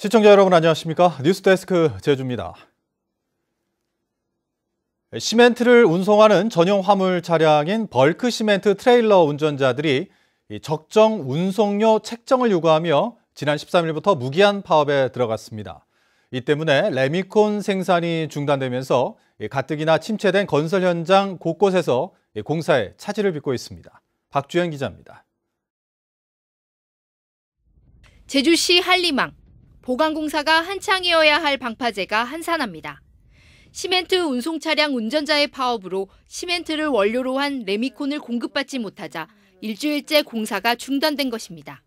시청자 여러분 안녕하십니까? 뉴스데스크 제주입니다. 시멘트를 운송하는 전용 화물 차량인 벌크 시멘트 트레일러 운전자들이 적정 운송료 책정을 요구하며 지난 13일부터 무기한 파업에 들어갔습니다. 이 때문에 레미콘 생산이 중단되면서 가뜩이나 침체된 건설 현장 곳곳에서 공사에 차질을 빚고 있습니다. 박주현 기자입니다. 제주시 한림항. 보강공사가 한창이어야 할 방파제가 한산합니다. 시멘트 운송 차량 운전자의 파업으로 시멘트를 원료로 한 레미콘을 공급받지 못하자 일주일째 공사가 중단된 것입니다.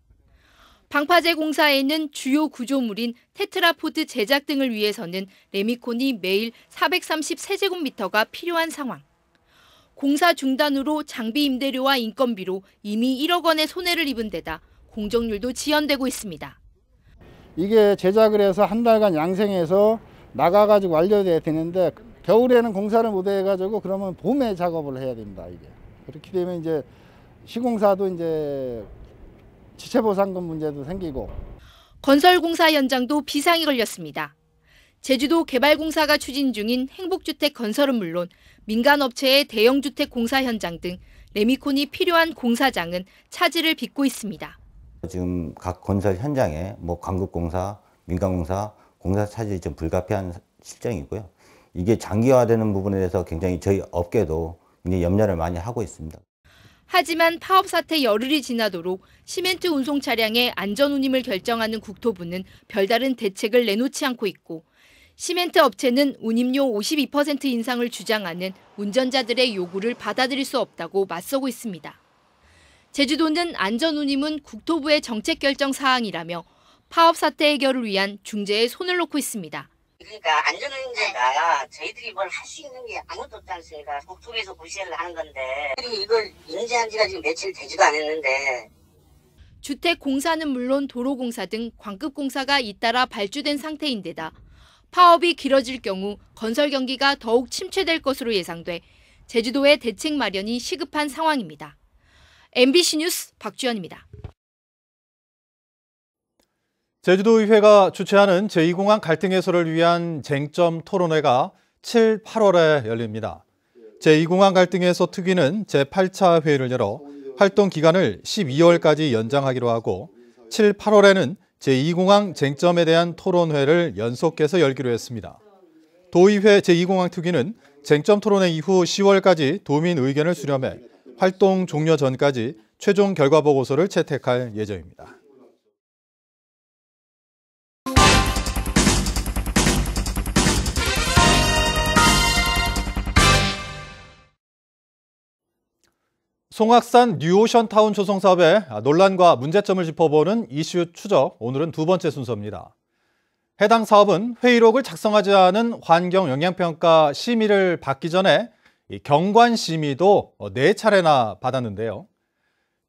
방파제 공사에는 주요 구조물인 테트라포드 제작 등을 위해서는 레미콘이 매일 430세제곱미터가 필요한 상황. 공사 중단으로 장비 임대료와 인건비로 이미 1억 원의 손해를 입은 데다 공정률도 지연되고 있습니다. 이게 제작을 해서 한 달간 양생해서 나가가지고 완료돼야 되는데 겨울에는 공사를 못 해가지고 그러면 봄에 작업을 해야 됩니다. 이게 그렇게 되면 이제 시공사도 이제 지체보상금 문제도 생기고. 건설공사 현장도 비상이 걸렸습니다. 제주도 개발공사가 추진 중인 행복주택 건설은 물론 민간업체의 대형주택 공사 현장 등 레미콘이 필요한 공사장은 차질을 빚고 있습니다. 지금 각 건설 현장에 광급공사, 민간공사, 공사 차질이 좀 불가피한 실정이고요. 이게 장기화되는 부분에 대해서 굉장히 저희 업계도 굉장히 염려를 많이 하고 있습니다. 하지만 파업 사태 열흘이 지나도록 시멘트 운송 차량의 안전 운임을 결정하는 국토부는 별다른 대책을 내놓지 않고 있고 시멘트 업체는 운임료 52% 인상을 주장하는 운전자들의 요구를 받아들일 수 없다고 맞서고 있습니다. 제주도는 안전 운임은 국토부의 정책 결정 사항이라며 파업 사태 해결을 위한 중재에 손을 놓고 있습니다. 그러니까 안전운임제가 저희들이 뭘 할 수 있는 게 아무것도 없지 않습니까? 국토부에서 구시를 하는 건데 이걸 인지한 지가 지금 며칠 되지도 않았는데. 주택 공사는 물론 도로공사 등 광급공사가 잇따라 발주된 상태인데다 파업이 길어질 경우 건설 경기가 더욱 침체될 것으로 예상돼 제주도의 대책 마련이 시급한 상황입니다. MBC 뉴스 박주연입니다. 제주도의회가 주최하는 제2공항 갈등 해소를 위한 쟁점 토론회가 7, 8월에 열립니다. 제2공항 갈등 해소 특위는 제8차 회의를 열어 활동 기간을 12월까지 연장하기로 하고 7, 8월에는 제2공항 쟁점에 대한 토론회를 연속해서 열기로 했습니다. 도의회 제2공항 특위는 쟁점 토론회 이후 10월까지 도민 의견을 수렴해 활동 종료 전까지 최종 결과 보고서를 채택할 예정입니다. 송악산 뉴오션타운 조성 사업의 논란과 문제점을 짚어보는 이슈 추적, 오늘은 두 번째 순서입니다. 해당 사업은 회의록을 작성하지 않은 환경영향평가 심의를 받기 전에 경관 심의도 4차례나 받았는데요.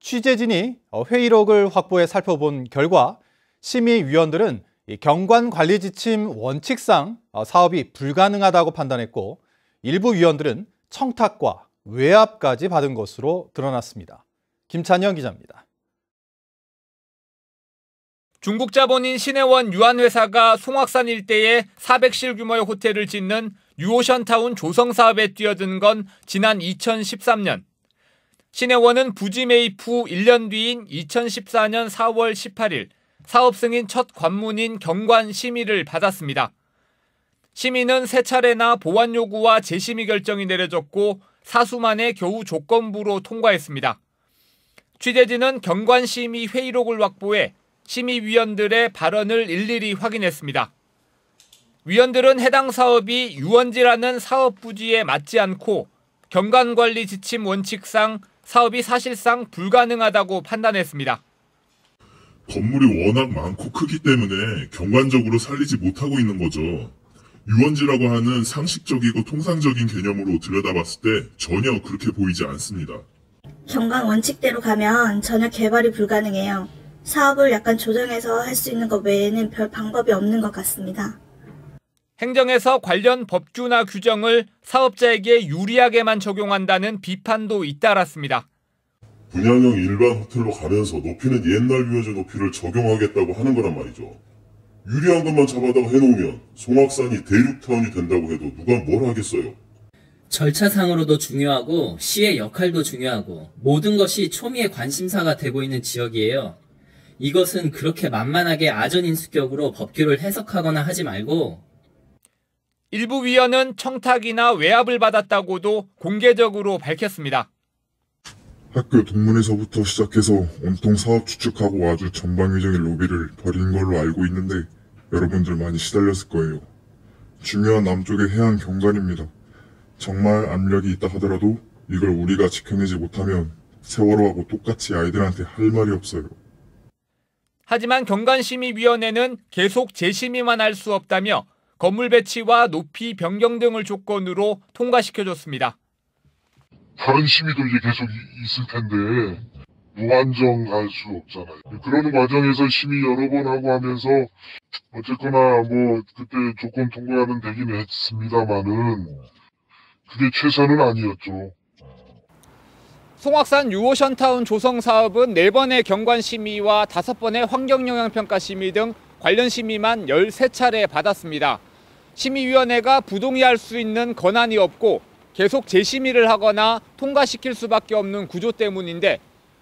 취재진이 회의록을 확보해 살펴본 결과 심의위원들은 경관관리지침 원칙상 사업이 불가능하다고 판단했고 일부 위원들은 청탁과 외압까지 받은 것으로 드러났습니다. 김찬영 기자입니다. 중국 자본인 신해원 유한회사가 송악산 일대에 400실 규모의 호텔을 짓는 뉴오션타운 조성 사업에 뛰어든 건 지난 2013년. 신해원은 부지 매입 후 1년 뒤인 2014년 4월 18일 사업 승인 첫 관문인 경관 심의를 받았습니다. 심의는 3차례나 보완 요구와 재심의 결정이 내려졌고 사수 만에 겨우 조건부로 통과했습니다. 취재진은 경관 심의 회의록을 확보해 심의위원들의 발언을 일일이 확인했습니다. 위원들은 해당 사업이 유원지라는 사업 부지에 맞지 않고 경관관리 지침 원칙상 사업이 사실상 불가능하다고 판단했습니다. 건물이 워낙 많고 크기 때문에 경관적으로 살리지 못하고 있는 거죠. 유원지라고 하는 상식적이고 통상적인 개념으로 들여다봤을 때 전혀 그렇게 보이지 않습니다. 경관 원칙대로 가면 전혀 개발이 불가능해요. 사업을 약간 조정해서 할 수 있는 것 외에는 별 방법이 없는 것 같습니다. 행정에서 관련 법규나 규정을 사업자에게 유리하게만 적용한다는 비판도 잇따랐습니다. 분양형 일반 호텔로 가면서 높이는 옛날 유원지 높이를 적용하겠다고 하는 거란 말이죠. 유리한 것만 잡아다가 해놓으면 송악산이 대륙타운이 된다고 해도 누가 뭘 하겠어요. 절차상으로도 중요하고 시의 역할도 중요하고 모든 것이 초미의 관심사가 되고 있는 지역이에요. 이것은 그렇게 만만하게 아전인수격으로 법규를 해석하거나 하지 말고 일부 위원은 청탁이나 외압을 받았다고도 공개적으로 밝혔습니다. 학교 동문회서부터 시작해서 온통 사업 추측하고 아주 전방위적인 로비를 벌인 걸로 알고 있는데 여러분들 많이 시달렸을 거예요. 중요한 남쪽의 해안 경관입니다. 정말 압력이 있다 하더라도 이걸 우리가 지켜내지 못하면 세월호하고 똑같이 아이들한테 할 말이 없어요. 하지만 경관심의위원회는 계속 재심의만 할 수 없다며 건물 배치와 높이 변경 등을 조건으로 통과시켜줬습니다. 다른 심의도 이제 계속 있을 텐데 무한정 갈 수 없잖아요. 그런 과정에서 심의 여러 번 하고 하면서 어쨌거나 뭐 그때 조건 통과는 되긴 했습니다만은 그게 최선은 아니었죠. 송악산 유오션타운 조성 사업은 4번의 경관심의와 5번의 환경영향평가심의 등 관련 심의만 13차례 받았습니다. 심의위원회가 부동의할 수 있는 권한이 없고 계속 재심의를 하거나 통과시킬 수밖에 없는 구조 때문인데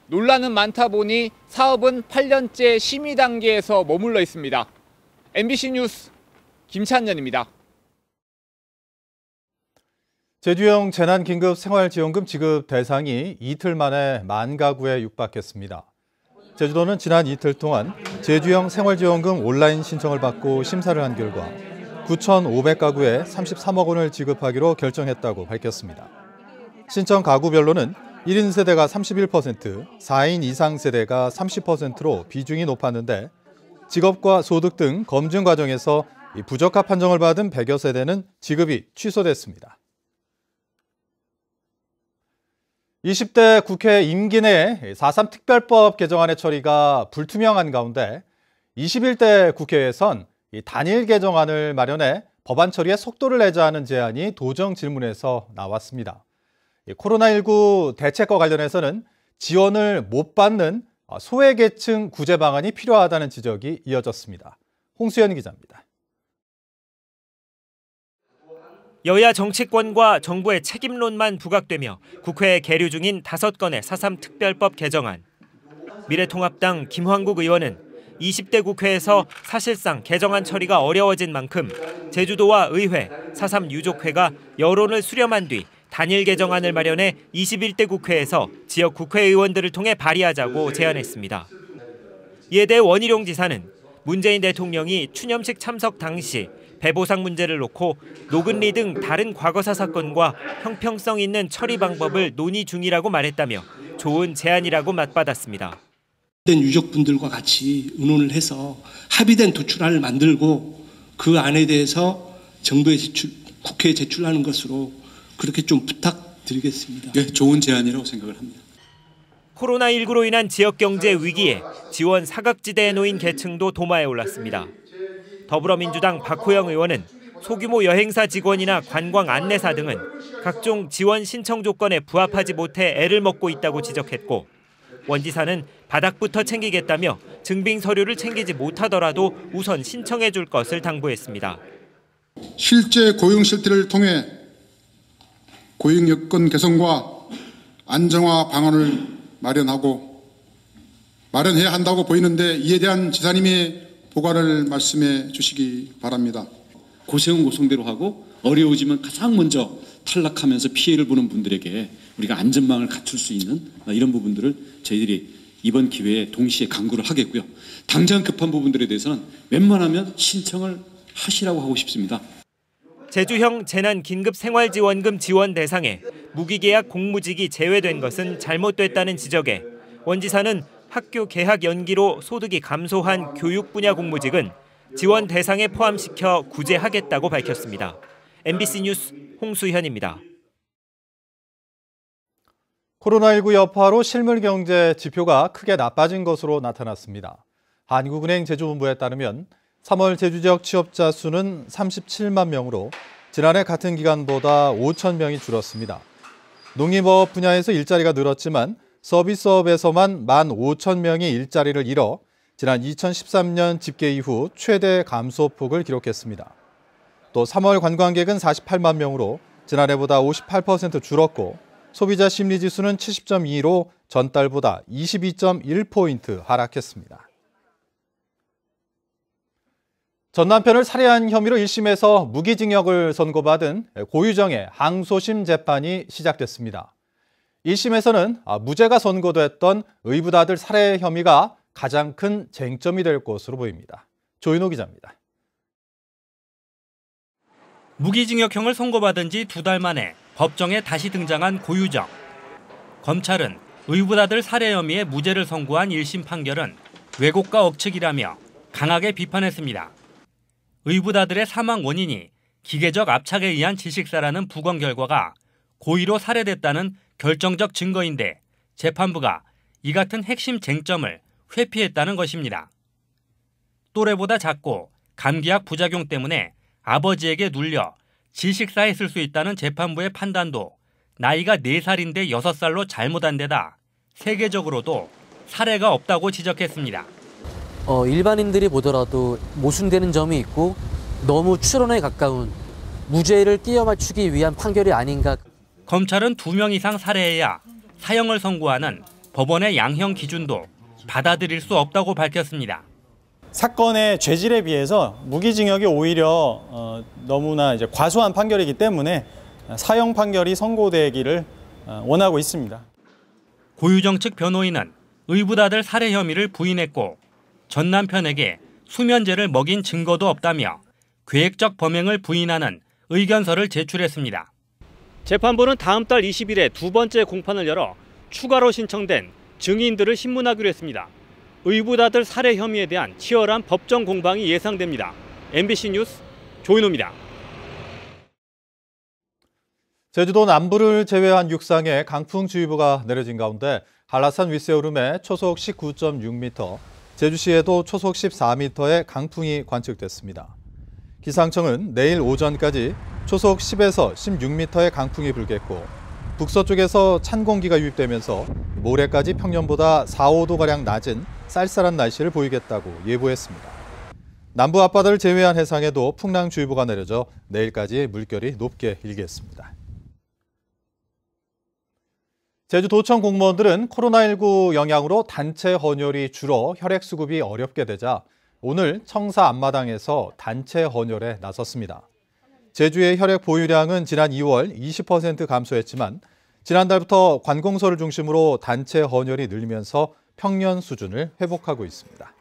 논란은 많다 보니 사업은 8년째 심의 단계에서 머물러 있습니다. MBC 뉴스 김찬년입니다. 제주형 재난긴급 생활지원금 지급 대상이 이틀 만에 10,000가구에 육박했습니다. 제주도는 지난 이틀 동안 제주형 생활지원금 온라인 신청을 받고 심사를 한 결과 9,500가구에 33억 원을 지급하기로 결정했다고 밝혔습니다. 신청 가구별로는 1인 세대가 31%, 4인 이상 세대가 30%로 비중이 높았는데 직업과 소득 등 검증 과정에서 부적합 판정을 받은 100여 세대는 지급이 취소됐습니다. 20대 국회 임기 내 4.3 특별법 개정안의 처리가 불투명한 가운데 21대 국회에선 단일 개정안을 마련해 법안 처리에 속도를 내자는 제안이 도정 질문에서 나왔습니다. 코로나19 대책과 관련해서는 지원을 못 받는 소외계층 구제 방안이 필요하다는 지적이 이어졌습니다. 홍수연 기자입니다. 여야 정치권과 정부의 책임론만 부각되며 국회에 계류 중인 5건의 4.3 특별법 개정안. 미래통합당 김황국 의원은 20대 국회에서 사실상 개정안 처리가 어려워진 만큼 제주도와 의회, 4.3 유족회가 여론을 수렴한 뒤 단일 개정안을 마련해 21대 국회에서 지역 국회의원들을 통해 발의하자고 제안했습니다. 이에 대해 원희룡 지사는 문재인 대통령이 추념식 참석 당시 배보상 문제를 놓고 노근리 등 다른 과거사 사건과 형평성 있는 처리 방법을 논의 중이라고 말했다며 좋은 제안이라고 맞받았습니다. 유족분들과 같이 의논을 해서 합의된 도출안을 만들고 그 안에 대해서 정부에 국회에 제출하는 것으로 그렇게 좀 부탁드리겠습니다. 네, 좋은 제안이라고 생각을 합니다. 코로나19로 인한 지역 경제 위기에 지원 사각지대에 놓인 계층도 도마에 올랐습니다. 더불어민주당 박호영 의원은 소규모 여행사 직원이나 관광 안내사 등은 각종 지원 신청 조건에 부합하지 못해 애를 먹고 있다고 지적했고 원 지사는 바닥부터 챙기겠다며 증빙 서류를 챙기지 못하더라도 우선 신청해 줄 것을 당부했습니다. 실제 고용 실태를 통해 고용 여건 개선과 안정화 방안을 마련해야 한다고 보이는데 이에 대한 지사님의 보관을 말씀해 주시기 바랍니다. 고생은 고생대로 하고 어려워지면 가장 먼저 탈락하면서 피해를 보는 분들에게 우리가 안전망을 갖출 수 있는 이런 부분들을 저희들이 이번 기회에 동시에 강구를 하겠고요. 당장 급한 부분들에 대해서는 웬만하면 신청을 하시라고 하고 싶습니다. 제주형 재난긴급생활지원금 지원 대상에 무기계약 공무직이 제외된 것은 잘못됐다는 지적에 원 지사는 학교 개학 연기로 소득이 감소한 교육 분야 공무직은 지원 대상에 포함시켜 구제하겠다고 밝혔습니다. MBC 뉴스 홍수현입니다. 코로나19 여파로 실물 경제 지표가 크게 나빠진 것으로 나타났습니다. 한국은행 제주본부에 따르면 3월 제주 지역 취업자 수는 37만 명으로 지난해 같은 기간보다 5천 명이 줄었습니다. 농림업 분야에서 일자리가 늘었지만 서비스업에서만 15,000명이 일자리를 잃어 지난 2013년 집계 이후 최대 감소폭을 기록했습니다. 또 3월 관광객은 48만 명으로 지난해보다 58% 줄었고 소비자 심리지수는 70.2로 전달보다 22.1포인트 하락했습니다. 전 남편을 살해한 혐의로 1심에서 무기징역을 선고받은 고유정의 항소심 재판이 시작됐습니다. 1심에서는 무죄가 선고됐던 의붓 아들 살해 혐의가 가장 큰 쟁점이 될 것으로 보입니다. 조인호 기자입니다. 무기징역형을 선고받은 지 2달 만에 법정에 다시 등장한 고유정. 검찰은 의붓 아들 살해 혐의의 무죄를 선고한 1심 판결은 왜곡과 억측이라며 강하게 비판했습니다. 의붓 아들의 사망 원인이 기계적 압착에 의한 질식사라는 부검 결과가 고의로 살해됐다는 결정적 증거인데 재판부가 이 같은 핵심 쟁점을 회피했다는 것입니다. 또래보다 작고 감기약 부작용 때문에 아버지에게 눌려 질식사했을 수 있다는 재판부의 판단도 나이가 4살인데 6살로 잘못한 데다 세계적으로도 사례가 없다고 지적했습니다. 일반인들이 보더라도 모순되는 점이 있고 너무 추론에 가까운 무죄를 끼워 맞추기 위한 판결이 아닌가. 검찰은 2명 이상 살해해야 사형을 선고하는 법원의 양형 기준도 받아들일 수 없다고 밝혔습니다. 사건의 죄질에 비해서 무기징역이 오히려 너무나 과소한 판결이기 때문에 사형 판결이 선고되기를 원하고 있습니다. 고유정 측 변호인은 의붓 아들 살해 혐의를 부인했고 전 남편에게 수면제를 먹인 증거도 없다며 계획적 범행을 부인하는 의견서를 제출했습니다. 재판부는 다음 달 20일에 2번째 공판을 열어 추가로 신청된 증인들을 신문하기로 했습니다. 의붓 아들 살해 혐의에 대한 치열한 법정 공방이 예상됩니다. MBC 뉴스 조인호입니다. 제주도 남부를 제외한 육상에 강풍주의보가 내려진 가운데 한라산 윗세오름에 초속 19.6m, 제주시에도 초속 14m의 강풍이 관측됐습니다. 기상청은 내일 오전까지 초속 10에서 16m의 강풍이 불겠고 북서쪽에서 찬 공기가 유입되면서 모레까지 평년보다 4, 5도가량 낮은 쌀쌀한 날씨를 보이겠다고 예보했습니다. 남부 앞바다를 제외한 해상에도 풍랑주의보가 내려져 내일까지 물결이 높게 일겠습니다. 제주도청 공무원들은 코로나19 영향으로 단체 헌혈이 줄어 혈액 수급이 어렵게 되자 오늘 청사 앞마당에서 단체 헌혈에 나섰습니다. 제주의 혈액 보유량은 지난 2월 20% 감소했지만 지난달부터 관공서를 중심으로 단체 헌혈이 늘면서 평년 수준을 회복하고 있습니다.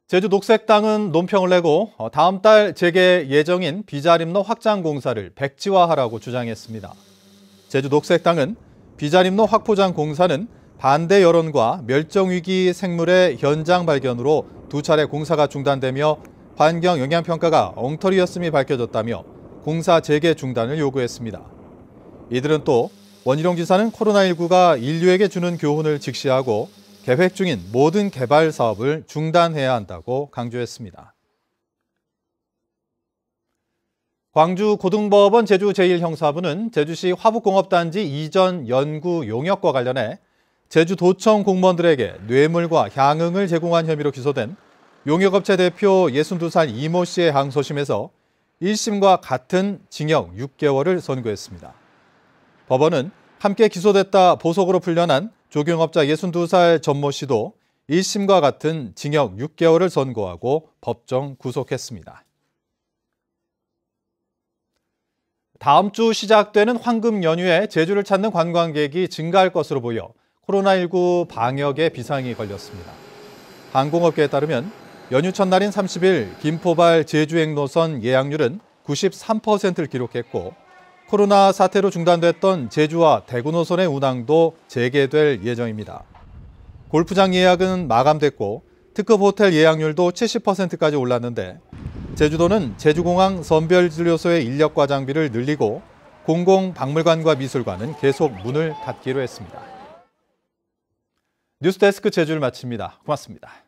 제주 녹색당은 논평을 내고 다음 달 재개 예정인 비자림로 확장 공사를 백지화하라고 주장했습니다. 제주 녹색당은 비자림로 확포장 공사는 반대 여론과 멸종위기 생물의 현장 발견으로 2차례 공사가 중단되며 환경 영향평가가 엉터리였음이 밝혀졌다며 공사 재개 중단을 요구했습니다. 이들은 또 원희룡 지사는 코로나19가 인류에게 주는 교훈을 직시하고 계획 중인 모든 개발 사업을 중단해야 한다고 강조했습니다. 광주고등법원 제주 제1형사부는 제주시 화북공업단지 이전 연구 용역과 관련해 제주도청 공무원들에게 뇌물과 향응을 제공한 혐의로 기소된 용역업체 대표 62살 이모 씨의 항소심에서 1심과 같은 징역 6개월을 선고했습니다. 법원은 함께 기소됐다 보석으로 풀려난 조경업자 62살 전모 씨도 1심과 같은 징역 6개월을 선고하고 법정 구속했습니다. 다음 주 시작되는 황금 연휴에 제주를 찾는 관광객이 증가할 것으로 보여 코로나19 방역에 비상이 걸렸습니다. 항공업계에 따르면 연휴 첫날인 30일 김포발 제주행 노선 예약률은 93%를 기록했고 코로나 사태로 중단됐던 제주와 대구 노선의 운항도 재개될 예정입니다. 골프장 예약은 마감됐고 특급 호텔 예약률도 70%까지 올랐는데 제주도는 제주공항 선별진료소의 인력과 장비를 늘리고 공공박물관과 미술관은 계속 문을 닫기로 했습니다. 뉴스데스크 제주를 마칩니다. 고맙습니다.